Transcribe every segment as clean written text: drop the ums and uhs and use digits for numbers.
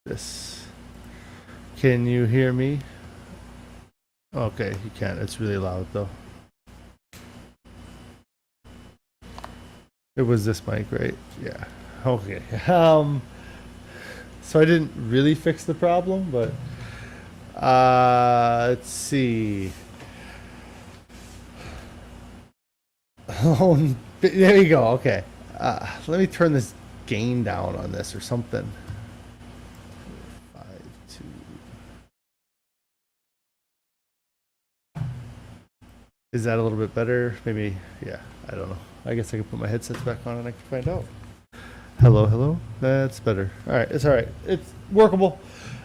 this. Can you hear me? Okay, you can. It's really loud though. It was this mic, right? Yeah. Okay. So I didn't really fix the problem, but let's see. Oh, there you go. Okay. Let me turn this gain down on this or something. 5, 2. Is that a little bit better? Maybe. Yeah. I don't know. I guess I can put my headsets back on and I can find out. Hello, hello. That's better. All right. It's all right. It's workable.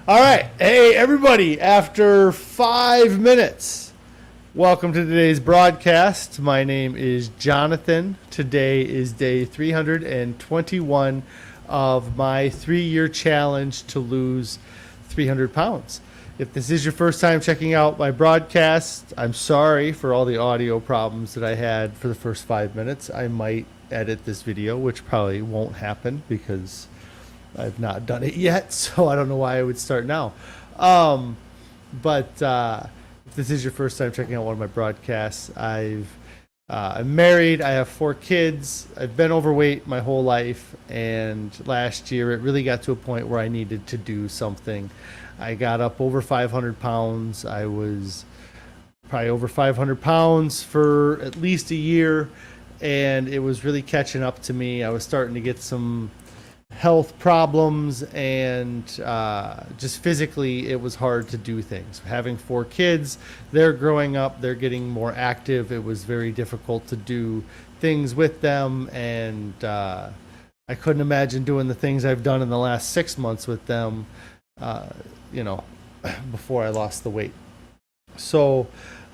All right. Hey, everybody. After 5 minutes, welcome to today's broadcast. My name is Jonathan. Today is day 321 of my 3-year challenge to lose 300 pounds. If this is your first time checking out my broadcast, I'm sorry for all the audio problems that I had for the first 5 minutes. I might edit this video, which probably won't happen because I've not done it yet, so I don't know why I would start now. But if this is your first time checking out one of my broadcasts, I'm married, I have 4 kids, I've been overweight my whole life, and last year it really got to a point where I needed to do something. I got up over 500 pounds. I was probably over 500 pounds for at least a year, and it was really catching up to me. I was starting to get some health problems, and just physically it was hard to do things. Having 4 kids, they're growing up, they're getting more active. It was very difficult to do things with them, and I couldn't imagine doing the things I've done in the last 6 months with them, before I lost the weight. So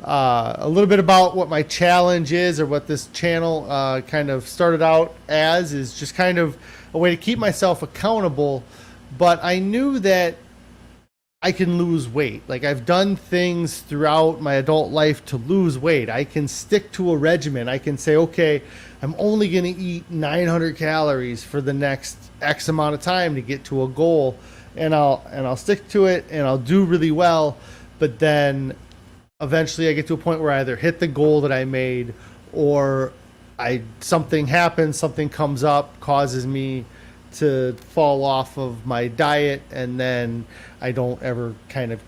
a little bit about what my challenge is, or what this channel kind of started out as, is just kind of a way to keep myself accountable. But I knew that I can lose weight. Like, I've done things throughout my adult life to lose weight. I can stick to a regimen. I can say, okay, I'm only going to eat 900 calories for the next X amount of time to get to a goal, and I'll stick to it, and I'll do really well. But then eventually I get to a point where I either hit the goal that I made, or something happens, something comes up, causes me to fall off of my diet, and then I don't ever kind of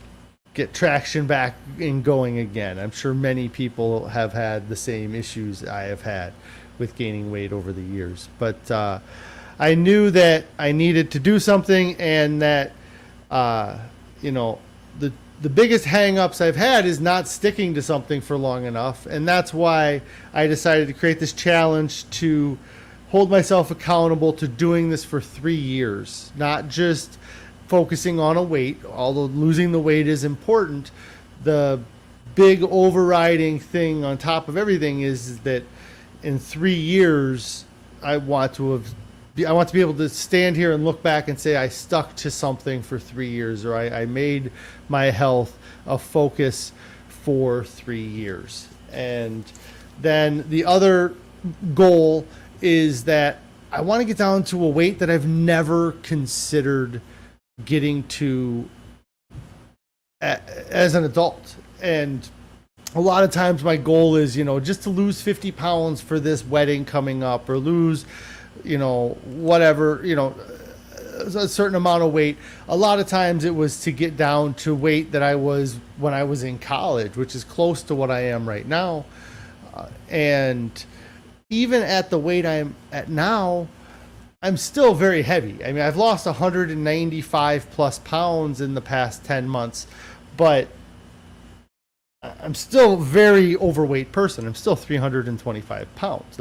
get traction back in going again. I'm sure many people have had the same issues I have had with gaining weight over the years. But I knew that I needed to do something, and that the biggest hang-ups I've had is not sticking to something for long enough. And that's why I decided to create this challenge to hold myself accountable to doing this for 3 years, not just focusing on a weight. Although losing the weight is important, the big overriding thing on top of everything is that in 3 years, I want to be able to stand here and look back and say I stuck to something for 3 years, or I made my health a focus for 3 years. And then the other goal is that I want to get down to a weight that I've never considered getting to as an adult. And a lot of times my goal is, just to lose 50 pounds for this wedding coming up, or lose, whatever, a certain amount of weight. A lot of times it was to get down to weight that I was when I was in college, which is close to what I am right now. And even at the weight I'm at now, I'm still very heavy. I mean, I've lost 195 plus pounds in the past 10 months, but I'm still a very overweight person. I'm still 325 pounds.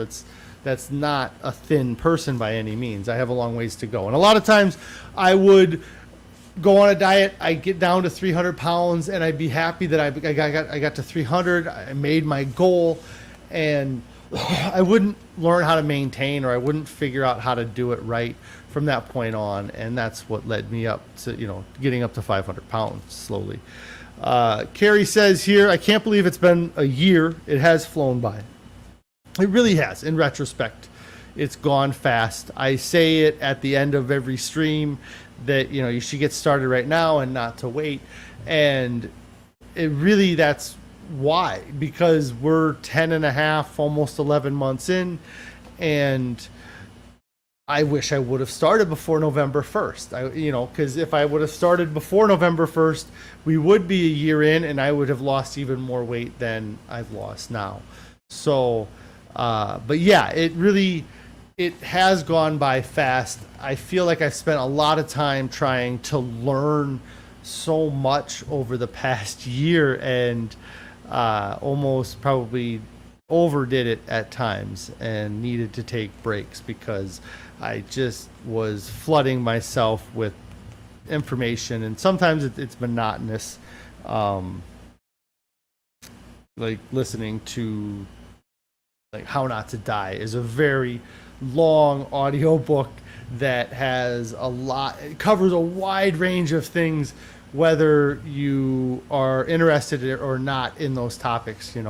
That's not a thin person by any means. I have a long ways to go. And a lot of times I would go on a diet, I'd get down to 300 pounds, and I'd be happy that I got to 300, I made my goal, and I wouldn't learn how to maintain, or I wouldn't figure out how to do it right from that point on. And that's what led me up to, getting up to 500 pounds slowly. Carrie says here, I can't believe it's been a year. It has flown by. It really has. In retrospect, it's gone fast. I say it at the end of every stream that, you know, you should get started right now and not to wait. And it really, that's why, because we're 10 and a half, almost 11 months in, and I wish I would have started before November 1st. Because if I would have started before November 1st, we would be a year in, and I would have lost even more weight than I've lost now. So, but yeah, it has gone by fast. I feel like I've spent a lot of time trying to learn so much over the past year, and almost probably overdid it at times and needed to take breaks because I just was flooding myself with information, and sometimes it's monotonous. Like listening to like How Not to Die is a very long audio book that has it covers a wide range of things, whether you are interested or not in those topics, and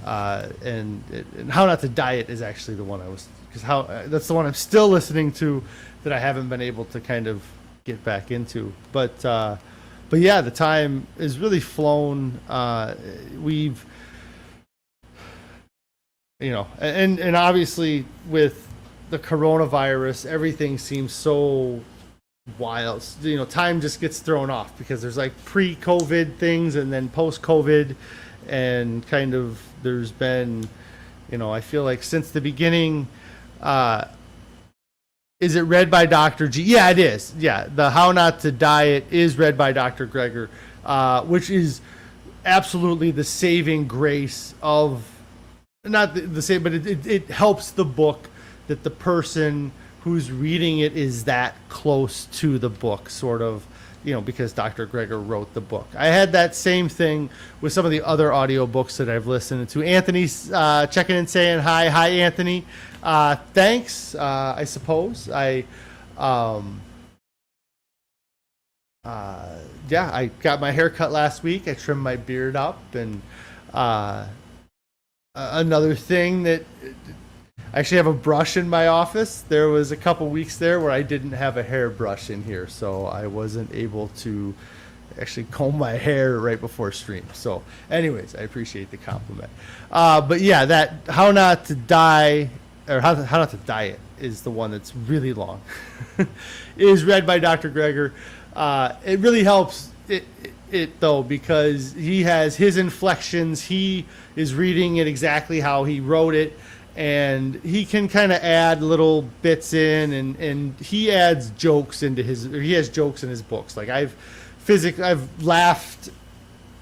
How Not to Diet is actually the one that's the one I'm still listening to that I haven't been able to kind of get back into. But yeah, the time is really flown. We've, and obviously with the coronavirus, everything seems so wild. Time just gets thrown off because there's like pre-COVID things and then post-COVID, and kind of there's been, I feel like since the beginning. Is it read by Dr. G? Yeah, it is. Yeah, the How Not to Diet is read by Dr. Greger, which is absolutely the saving grace of, not the same, but it helps the book that the person who's reading it is that close to the book, sort of, because Dr. Greger wrote the book. I had that same thing with some of the other audiobooks that I've listened to. Anthony's checking in saying hi. Hi, Anthony. Thanks, I suppose. I got my hair cut last week. I trimmed my beard up, and another thing that I actually have a brush in my office. There was a couple weeks there where I didn't have a hairbrush in here, so I wasn't able to actually comb my hair right before stream. So anyways, I appreciate the compliment. But yeah, that How Not to Die, or How Not to Diet is the one that's really long. It is read by Dr. Greger. It really helps it though, because he has his inflections. He is reading it exactly how he wrote it, and he can kind of add little bits in, and he adds jokes into he has jokes in his books. Like I've laughed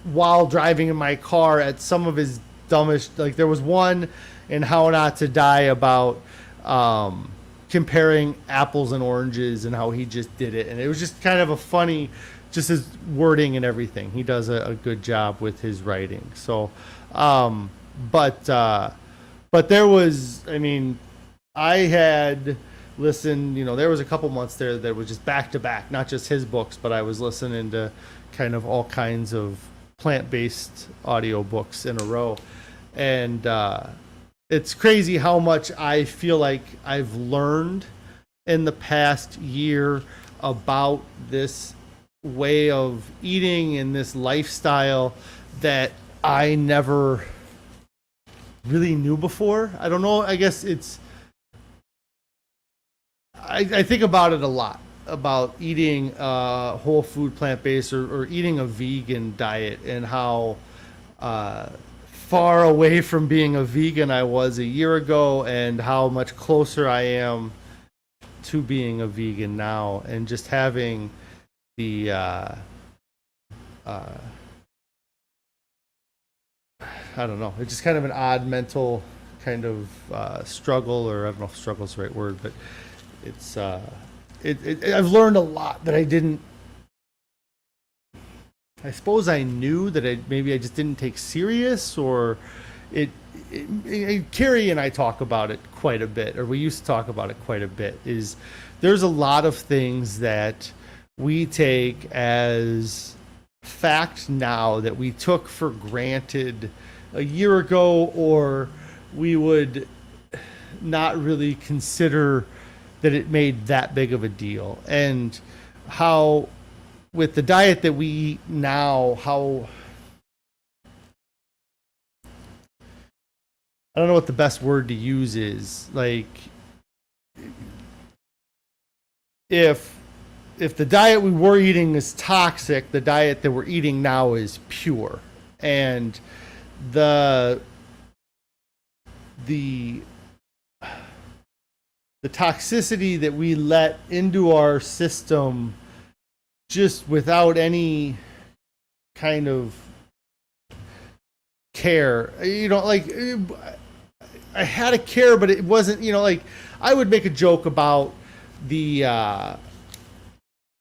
while driving in my car at some of his dumbest, like there was one in How Not to Die about comparing apples and oranges and how he just did it, and it was just kind of a funny, just his wording and everything. He does a good job with his writing. So but there was, I had listened, there was a couple months there that was just back to back, not just his books, but I was listening to kind of all kinds of plant-based audiobooks in a row. And it's crazy how much I feel like I've learned in the past year about this way of eating and this lifestyle that I never really knew before. I don't know. I guess I think about it a lot, about eating whole food, plant-based, or eating a vegan diet, and how far away from being a vegan I was a year ago, and how much closer I am to being a vegan now, and just having the I don't know. It's just kind of an odd mental kind of struggle, or I don't know if struggle is the right word, but it's I've learned a lot that I didn't. I suppose I knew that maybe I just didn't take serious, or Carrie and I talk about it quite a bit, or we used to talk about it quite a bit. Is there's a lot of things that we take as fact now that we took for granted a year ago, or we would not really consider that it made that big of a deal. And how with the diet that we eat now, how I don't know what the best word to use is. Like, if the diet we were eating is toxic, the diet that we're eating now is pure, and the the toxicity that we let into our system just without any kind of care, like I had a care, but it wasn't, like I would make a joke about the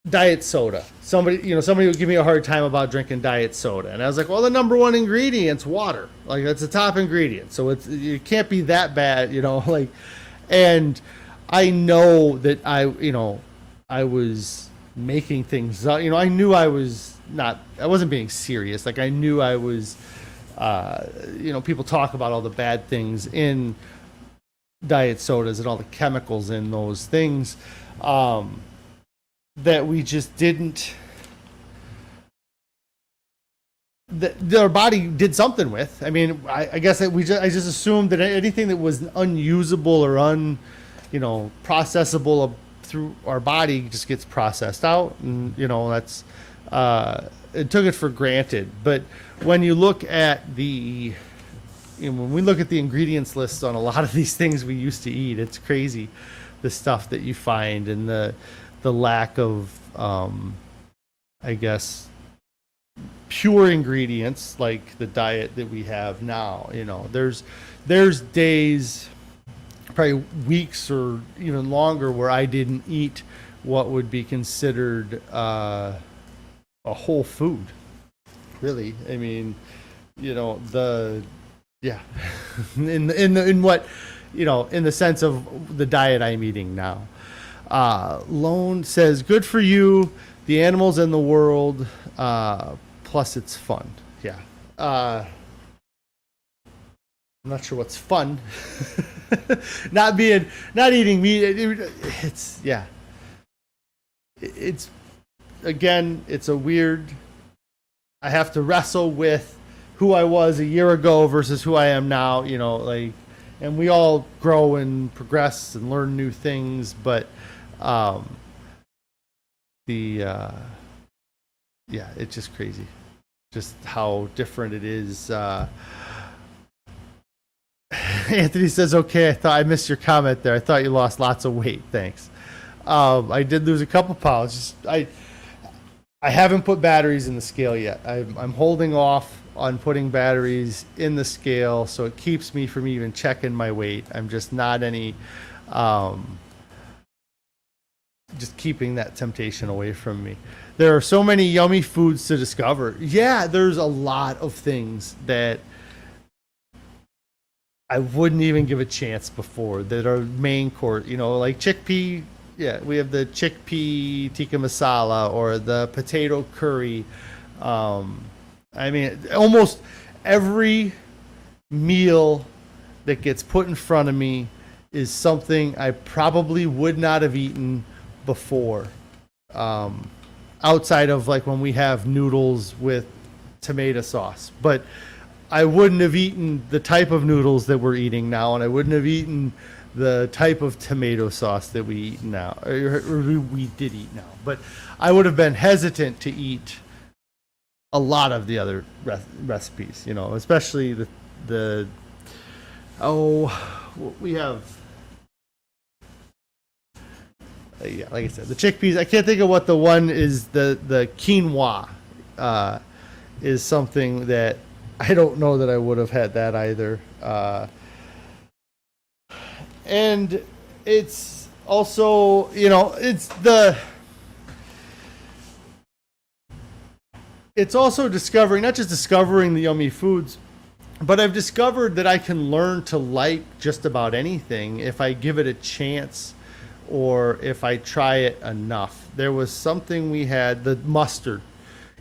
diet soda. Somebody would give me a hard time about drinking diet soda, and I was like, well, the number one ingredient's water. Like, that's the top ingredient, so it can't be that bad, like. And I know that I was making things up. I knew I wasn't being serious. Like, I knew I was, people talk about all the bad things in diet sodas and all the chemicals in those things, that we just didn't, that our body did something with. I mean, I guess I just assumed that anything that was unusable or processable through our body just gets processed out, and that's it took it for granted. But when you look at when we look at the ingredients lists on a lot of these things we used to eat, it's crazy the stuff that you find, and the lack of I guess pure ingredients like the diet that we have now. There's days, probably weeks or even longer, where I didn't eat what would be considered a whole food. Really, I mean, in what, in the sense of the diet I'm eating now. Lone says, good for you, the animals and the world, plus it's fun. Yeah. I'm not sure what's fun. not eating meat. It's a weird, I have to wrestle with who I was a year ago versus who I am now, and we all grow and progress and learn new things, but it's just crazy, just how different it is. Anthony says, okay, I missed your comment there. I thought you lost lots of weight. Thanks. I did lose a couple pounds. I haven't put batteries in the scale yet. I'm holding off on putting batteries in the scale, so it keeps me from even checking my weight. I'm just not just keeping that temptation away from me. There are so many yummy foods to discover. Yeah, there's a lot of things that I wouldn't even give a chance before that are main course, like chickpea. Yeah, we have the chickpea tikka masala or the potato curry. I mean, almost every meal that gets put in front of me is something I probably would not have eaten before. Outside of like when we have noodles with tomato sauce. But I wouldn't have eaten the type of noodles that we're eating now, and I wouldn't have eaten the type of tomato sauce that we eat now, or we did eat now. But I would have been hesitant to eat a lot of the other recipes, especially we have, like I said, the chickpeas. I can't think of what the one is. The quinoa is something that I don't know that I would have had that either. And it's also, it's also discovering, not just discovering the yummy foods, but I've discovered that I can learn to like just about anything if I give it a chance or if I try it enough. There was something we had, the mustard.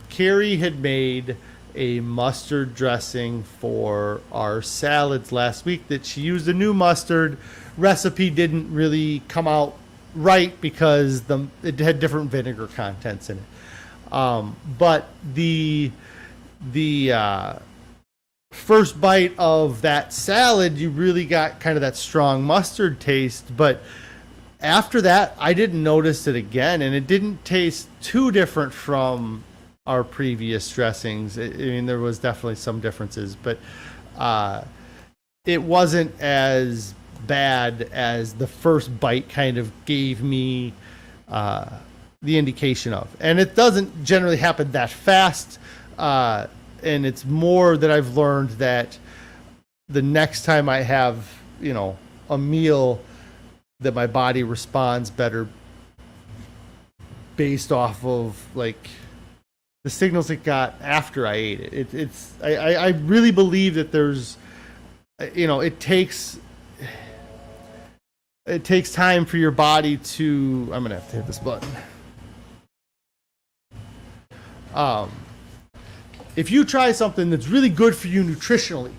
Carrie had made a mustard dressing for our salads last week that she used a new mustard. Recipe didn't really come out right because it had different vinegar contents in it. But the first bite of that salad, you really got kind of that strong mustard taste. But after that, I didn't notice it again, and it didn't taste too different from our previous dressings. I mean, there was definitely some differences, but it wasn't as bad as the first bite kind of gave me the indication of. And it doesn't generally happen that fast. And it's more that I've learned that the next time I have, a meal, that my body responds better based off of like the signals it got after I ate it. I really believe that there's, it takes time for your body to, I'm gonna have to hit this button. If you try something that's really good for you nutritionally,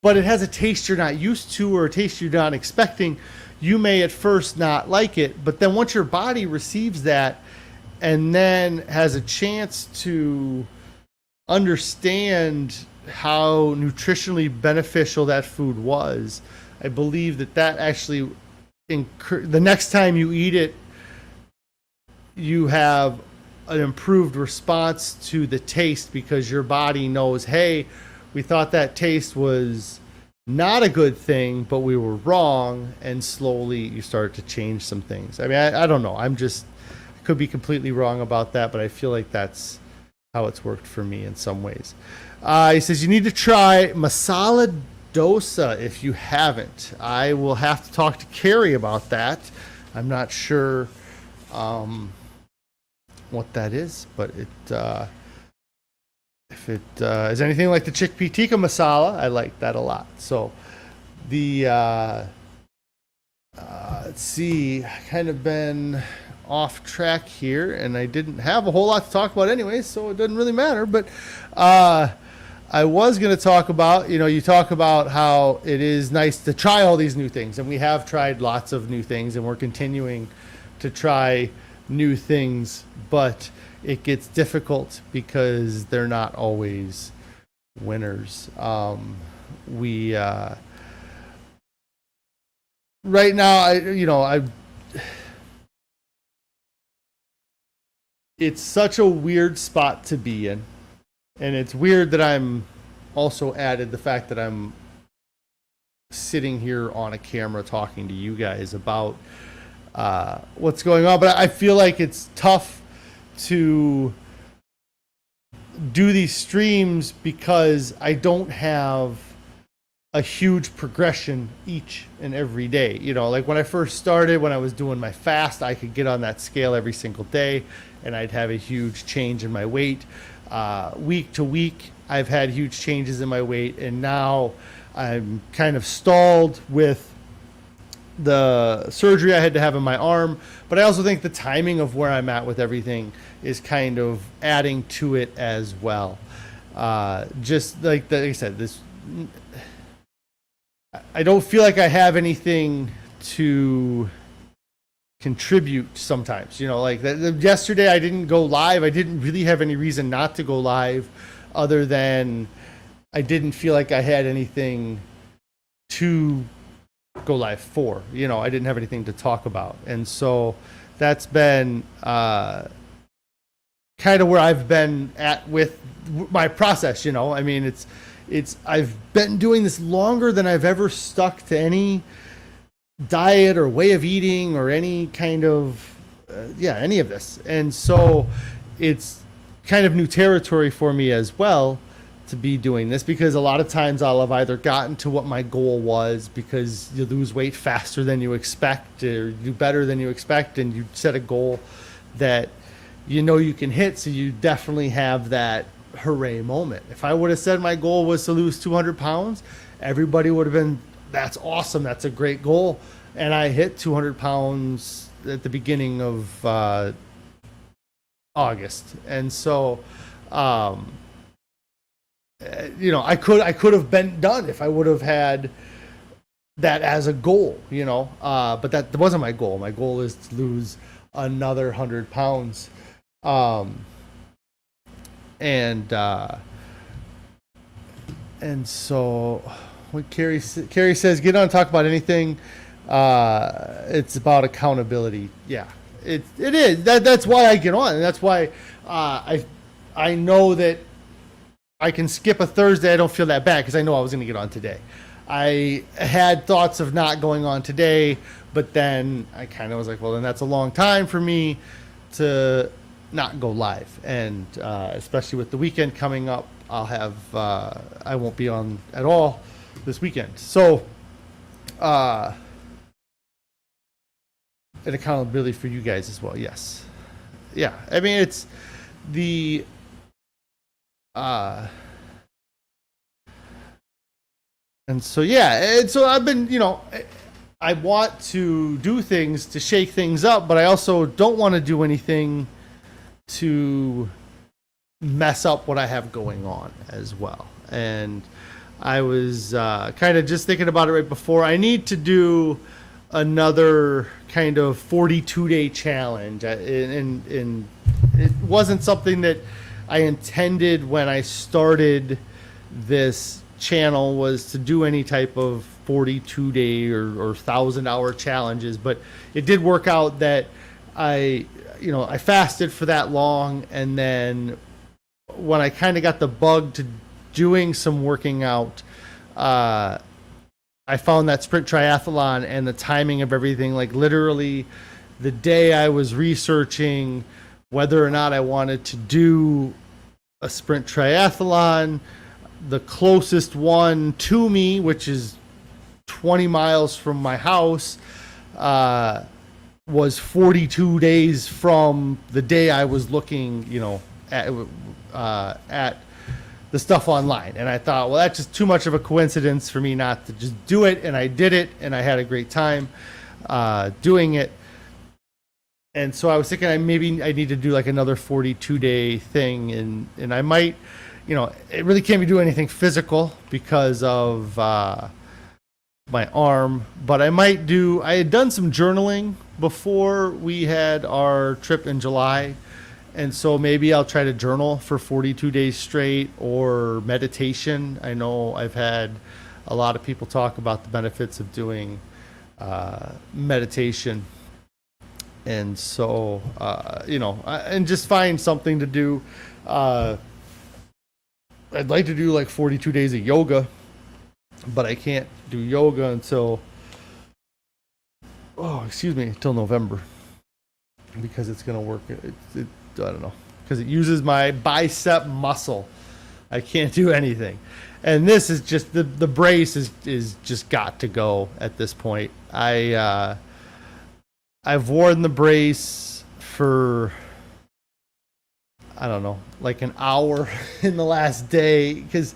but it has a taste you're not used to or a taste you're not expecting, you may at first not like it, but then once your body receives that and then has a chance to understand how nutritionally beneficial that food was, I believe that actually, the next time you eat it, you have an improved response to the taste because your body knows, hey, we thought that taste was not a good thing, but we were wrong, and slowly you start to change some things. I mean, I don't know. I could be completely wrong about that, but I feel like that's how it's worked for me in some ways. He says, you need to try masala dosa if you haven't. I will have to talk to Carrie about that. I'm not sure what that is, but if it is anything like the chickpea tikka masala, I like that a lot. So the let's see, I kind of been off track here, and I didn't have a whole lot to talk about anyway, so it doesn't really matter. But I was going to talk about, you talk about how it is nice to try all these new things, and we have tried lots of new things, and we're continuing to try new things, but it gets difficult because they're not always winners. We right now, it's such a weird spot to be in, and it's weird that I'm also added the fact that I'm sitting here on a camera talking to you guys about what's going on. But I feel like it's tough to do these streams because I don't have a huge progression each and every day. Like when I first started, when I was doing my fast, I could get on that scale every single day and I'd have a huge change in my weight. Week to week, I've had huge changes in my weight, and now I'm kind of stalled with the surgery I had to have in my arm. But I also think the timing of where I'm at with everything is kind of adding to it as well. Just like I said, I don't feel like I have anything to contribute sometimes. Yesterday I didn't go live. I didn't really have any reason not to go live other than I didn't feel like I had anything to go live for. I didn't have anything to talk about. And so that's been kind of where I've been at with my process. I mean, I've been doing this longer than I've ever stuck to any diet or way of eating or any kind of any of this. And so it's kind of new territory for me as well to be doing this, because a lot of times I'll have either gotten to what my goal was because you lose weight faster than you expect or do better than you expect, and you set a goal that you can hit, so you definitely have that hooray moment. If I would have said my goal was to lose 200 pounds, everybody would have been, that's awesome, that's a great goal. And I hit 200 pounds at the beginning of August. And so I could have been done if I would have had that as a goal, but that wasn't my goal. My goal is to lose another 100 pounds. And so when Carrie says, get on, talk about anything. It's about accountability. Yeah, it is. That's why I get on. And that's why I know that I can skip a Thursday. I don't feel that bad because I know I was going to get on today. I had thoughts of not going on today, but then I kind of was like, well, then that's a long time for me to not go live. And especially with the weekend coming up, I won't be on at all this weekend. So, and accountability for you guys as well. Yes. Yeah. I mean, it's the, and so, yeah. And so I've been, I want to do things to shake things up, but I also don't want to do anything to mess up what I have going on as well. And I was kind of just thinking about it right before. I need to do another kind of 42-day challenge. And it wasn't something that I intended when I started this channel, was to do any type of 42-day or 1,000-hour challenges. But it did work out that I fasted for that long, and then when I kind of got the bug to doing some working out, I found that sprint triathlon and the timing of everything, like literally the day I was researching whether or not I wanted to do a sprint triathlon, the closest one to me, which is 20 miles from my house, was 42 days from the day I was looking, at the stuff online. And I thought, well, that's just too much of a coincidence for me not to just do it. And I did it, and I had a great time doing it. And so I was thinking maybe I need to do like another 42-day thing. And I might, it really can't be doing anything physical because of my arm. But I had done some journaling before we had our trip in July. And so maybe I'll try to journal for 42 days straight, or meditation. I know I've had a lot of people talk about the benefits of doing meditation. And so, and just find something to do. I'd like to do like 42 days of yoga, but I can't do yoga until November, because it's going to work. I don't know, because it uses my bicep muscle. I can't do anything. And this is just, the brace is just got to go at this point. I've worn the brace for, I don't know, like an hour in the last day, because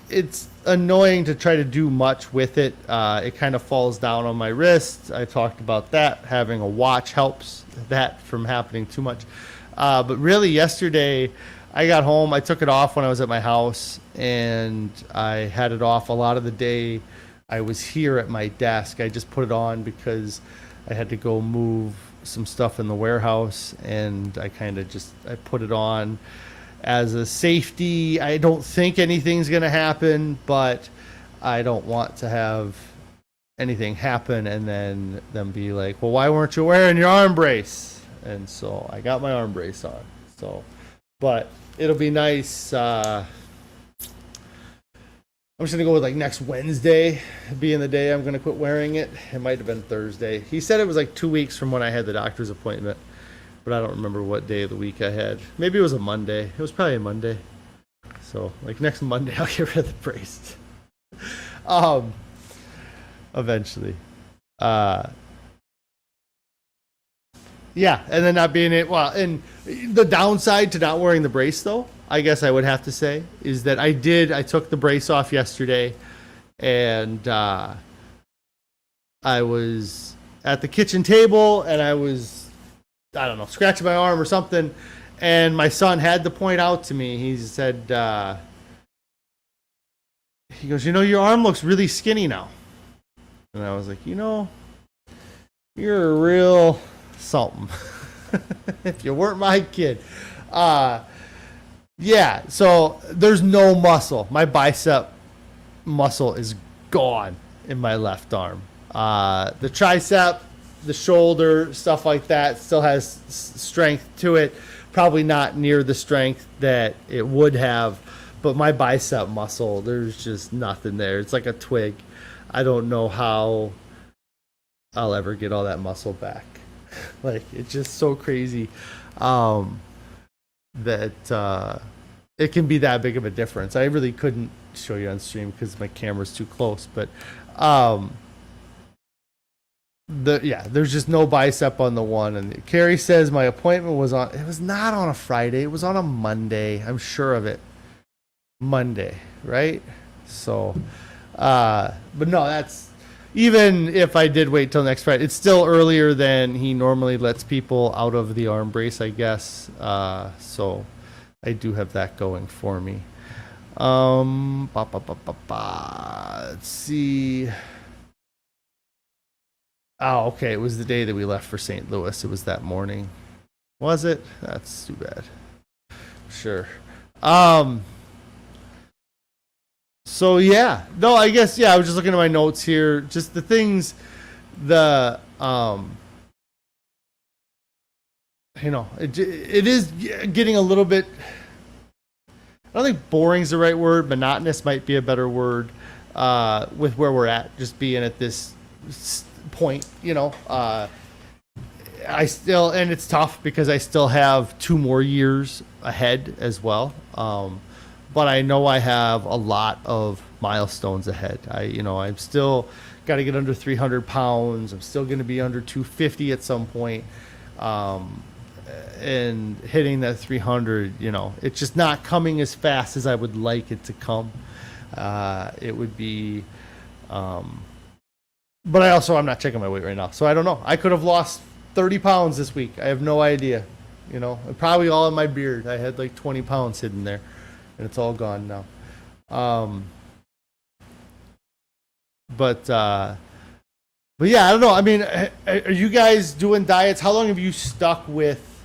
it's annoying to try to do much with it. It kind of falls down on my wrist. I talked about that. Having a watch helps that from happening too much. But really, yesterday, I got home. I took it off when I was at my house, and I had it off a lot of the day I was here at my desk. I just put it on because I had to go move some stuff in the warehouse, and I put it on as a safety. I don't think anything's going to happen, but I don't want to have anything happen and then them be like, well, why weren't you wearing your arm brace? And so I got my arm brace on. So, but it'll be nice. I'm just going to go with like next Wednesday being the day I'm going to quit wearing it. It might have been Thursday. He said it was like 2 weeks from when I had the doctor's appointment, but I don't remember what day of the week I had. Maybe it was a Monday. It was probably a Monday. So like next Monday, I'll get rid of the brace. Eventually. Yeah, and then not being it. Well, and the downside to not wearing the brace, though, I guess I would have to say, is that I took the brace off yesterday, and I was at the kitchen table, and I was, I don't know, scratching my arm or something, and my son had to point out to me. He said, he goes, your arm looks really skinny now. And I was like, you're a real something. If you weren't my kid. Yeah, so there's no muscle. My bicep muscle is gone in my left arm. The tricep, the shoulder, stuff like that still has strength to it. Probably not near the strength that it would have, but my bicep muscle, there's just nothing there. It's like a twig. I don't know how I'll ever get all that muscle back. Like, it's just so crazy that it can be that big of a difference. I really couldn't show you on stream because my camera's too close, but there's just no bicep on the one. And Carrie says my appointment was not on a Friday, it was on a Monday. I'm sure of it. Monday, right? So but no, that's, even if I did wait till next Friday, it's still earlier than he normally lets people out of the arm brace, I guess. So I do have that going for me. Let's see. Oh, okay. It was the day that we left for St. Louis. It was that morning. Was it? That's too bad. Sure. So yeah, no, I guess, yeah, I was just looking at my notes here, just the things, it is getting a little bit, I don't think boring is the right word, monotonous might be a better word, with where we're at, just being at this point, I still, and it's tough because I still have 2 more years ahead as well. But I know I have a lot of milestones ahead. I'm still got to get under 300 pounds. I'm still going to be under 250 at some point. And hitting that 300, it's just not coming as fast as I would like it to come. It would be, but I'm not checking my weight right now. So I don't know. I could have lost 30 pounds this week. I have no idea. Probably all in my beard. I had like 20 pounds hidden there. And it's all gone now. But yeah, I don't know. I mean, are you guys doing diets? How long have you stuck with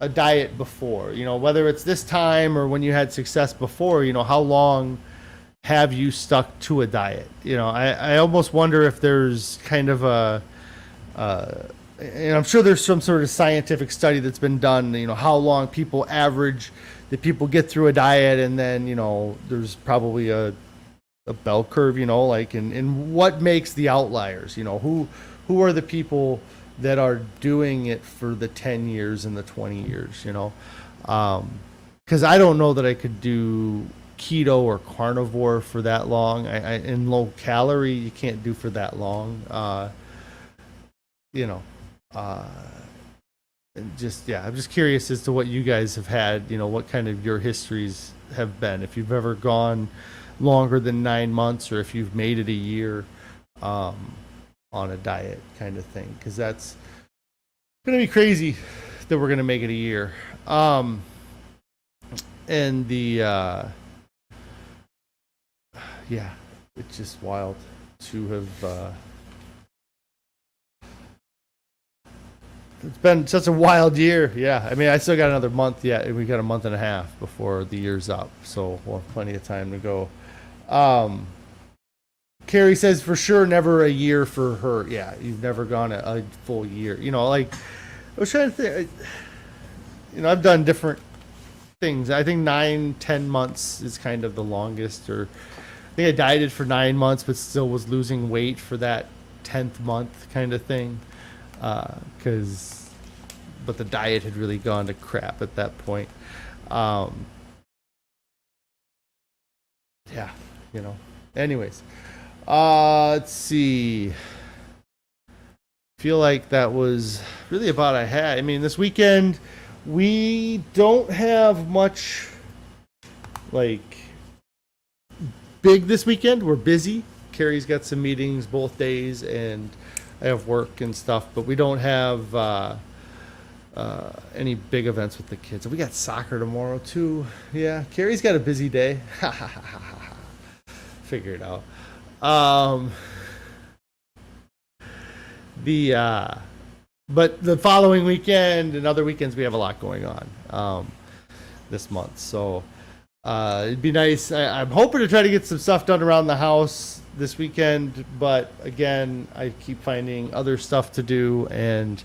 a diet before? Whether it's this time or when you had success before, how long have you stuck to a diet? I almost wonder if there's kind of and I'm sure there's some sort of scientific study that's been done, how long people average that people get through a diet, and then, there's probably a bell curve, and what makes the outliers, who are the people that are doing it for the 10 years and the 20 years, because I don't know that I could do keto or carnivore for that long. In low calorie, you can't do for that long, and just, I'm just curious as to what you guys have had, what kind of your histories have been. If you've ever gone longer than 9 months, or if you've made it a year on a diet kind of thing. Because that's going to be crazy that we're going to make it a year. And it's just wild to have... It's been such a wild year. Yeah. I mean, I still got another month yet, and we got a month and a half before the year's up. So we'll have plenty of time to go. Carrie says for sure never a year for her. Yeah, you've never gone a full year. I was trying to think, I've done different things. I think 9-10 months is kind of the longest, or I think I dieted for 9 months, but still was losing weight for that 10th month kind of thing. But the diet had really gone to crap at that point. Anyways, let's see. Feel like that was really about all I had. I mean, this weekend we don't have much big this weekend. We're busy. Carrie's got some meetings both days, and I have work and stuff, but we don't have any big events with the kids. We got soccer tomorrow too. Yeah, Carrie's got a busy day. figure it out. Um, but the following weekend and other weekends, we have a lot going on this month. So it'd be nice. I'm hoping to try to get some stuff done around the house this weekend. But again, I keep finding other stuff to do, and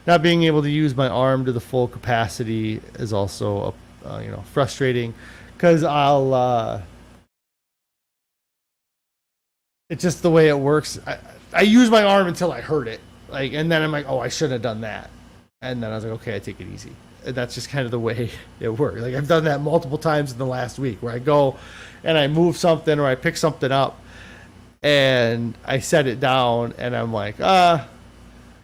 not being able to use my arm to the full capacity is also frustrating, because it's just the way it works. I use my arm until I hurt it, and then I'm like, oh, I shouldn't have done that, and then I was like, okay, I take it easy. And that's just kind of the way it works. Like, I've done that multiple times in the last week, where I go and I move something or I pick something up and I set it down and I'm like, yeah,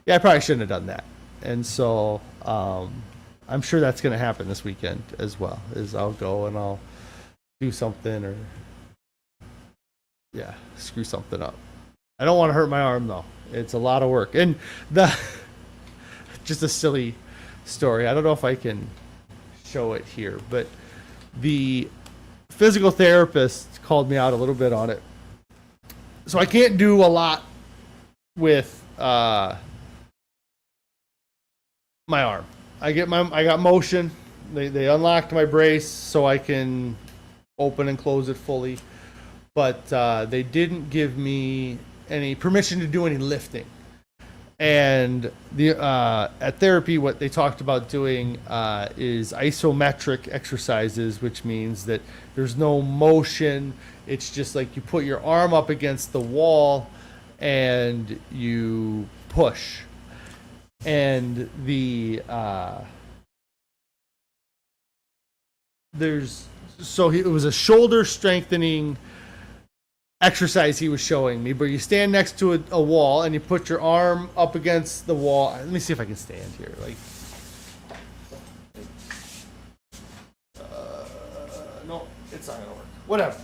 I probably shouldn't have done that. And so I'm sure that's going to happen this weekend as well. Is I'll go and I'll do something or screw something up. I don't want to hurt my arm though. It's a lot of work. And just a silly story. I don't know if I can show it here, but the physical therapist called me out a little bit on it. So I can't do a lot with my arm. I got motion. They unlocked my brace so I can open and close it fully, but they didn't give me any permission to do any lifting. And at therapy, what they talked about doing is isometric exercises, which means that there's no motion. It's just like you put your arm up against the wall and you push. And it was a shoulder strengthening exercise he was showing me, but you stand next to a wall and you put your arm up against the wall. Let me see if I can stand here. No, it's not gonna work. Whatever.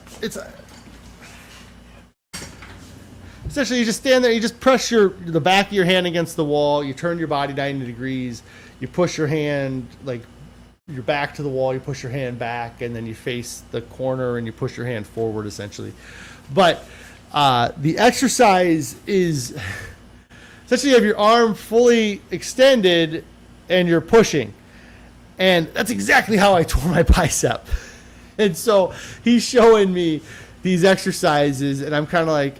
Essentially, you just stand there, you just press the back of your hand against the wall, you turn your body 90 degrees, you push your hand, your back to the wall, you push your hand back, and then you face the corner and you push your hand forward, essentially. But the exercise is essentially you have your arm fully extended and you're pushing. And that's exactly how I tore my bicep. And so he's showing me these exercises, and I'm kind of like,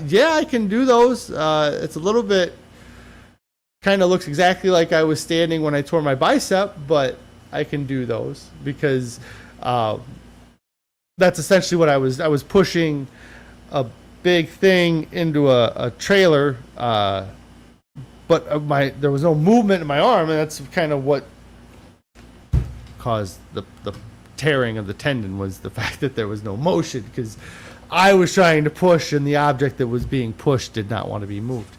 yeah, I can do those. It's a little bit, kind of looks exactly like I was standing when I tore my bicep, but I can do those because that's essentially what I was pushing a big thing into a trailer, but there was no movement in my arm, and that's kind of what caused the tearing of the tendon, was the fact that there was no motion, because I was trying to push and the object that was being pushed did not want to be moved.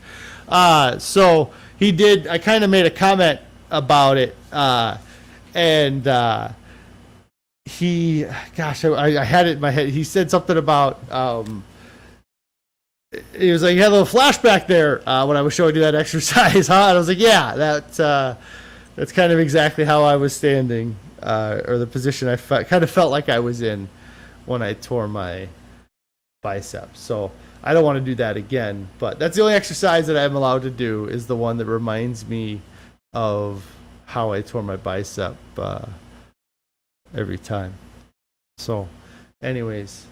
So I kind of made a comment about it, and I had it in my head. He said something about, he was like, you had a little flashback there when I was showing you that exercise, huh? And I was like, yeah, that's kind of exactly how I was standing, or the position I kind of felt like I was in when I tore my bicep. So I don't want to do that again, but that's the only exercise that I'm allowed to do, is the one that reminds me of how I tore my bicep every time. So anyways,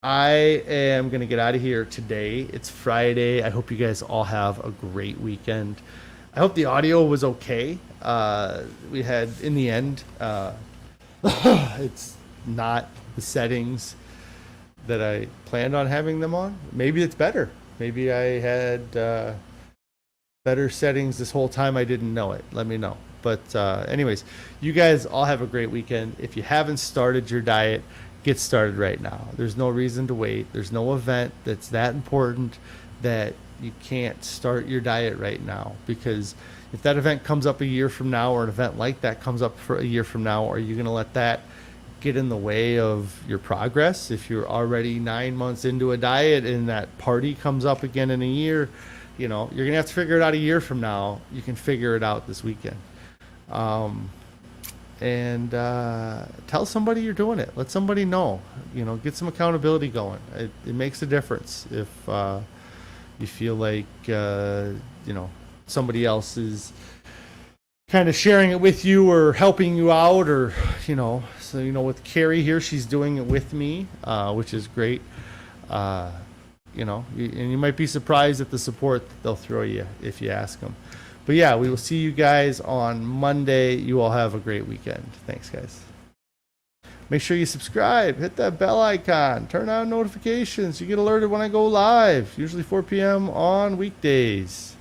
I am going to get out of here today. It's Friday. I hope you guys all have a great weekend. I hope the audio was okay. We had, in the end, it's not the settings that I planned on having them on. Maybe it's better. Maybe I had better settings this whole time. I didn't know it. Let me know. But anyways, you guys all have a great weekend. If you haven't started your diet, get started right now. There's no reason to wait. There's no event that's that important that you can't start your diet right now, because if that event comes up a year from now, or an event like that comes up for a year from now, are you going to let that get in the way of your progress? If you're already 9 months into a diet and that party comes up again in a year, you're going to have to figure it out a year from now. You can figure it out this weekend. and tell somebody you're doing it. Let somebody know. Get some accountability going. It makes a difference if you feel like somebody else is kind of sharing it with you or helping you out, or with Carrie here, she's doing it with me, which is great. And you might be surprised at the support that they'll throw you if you ask them. But yeah, we will see you guys on Monday. You all have a great weekend. Thanks, guys. Make sure you subscribe, hit that bell icon, turn on notifications. You get alerted when I go live, usually 4 p.m. on weekdays.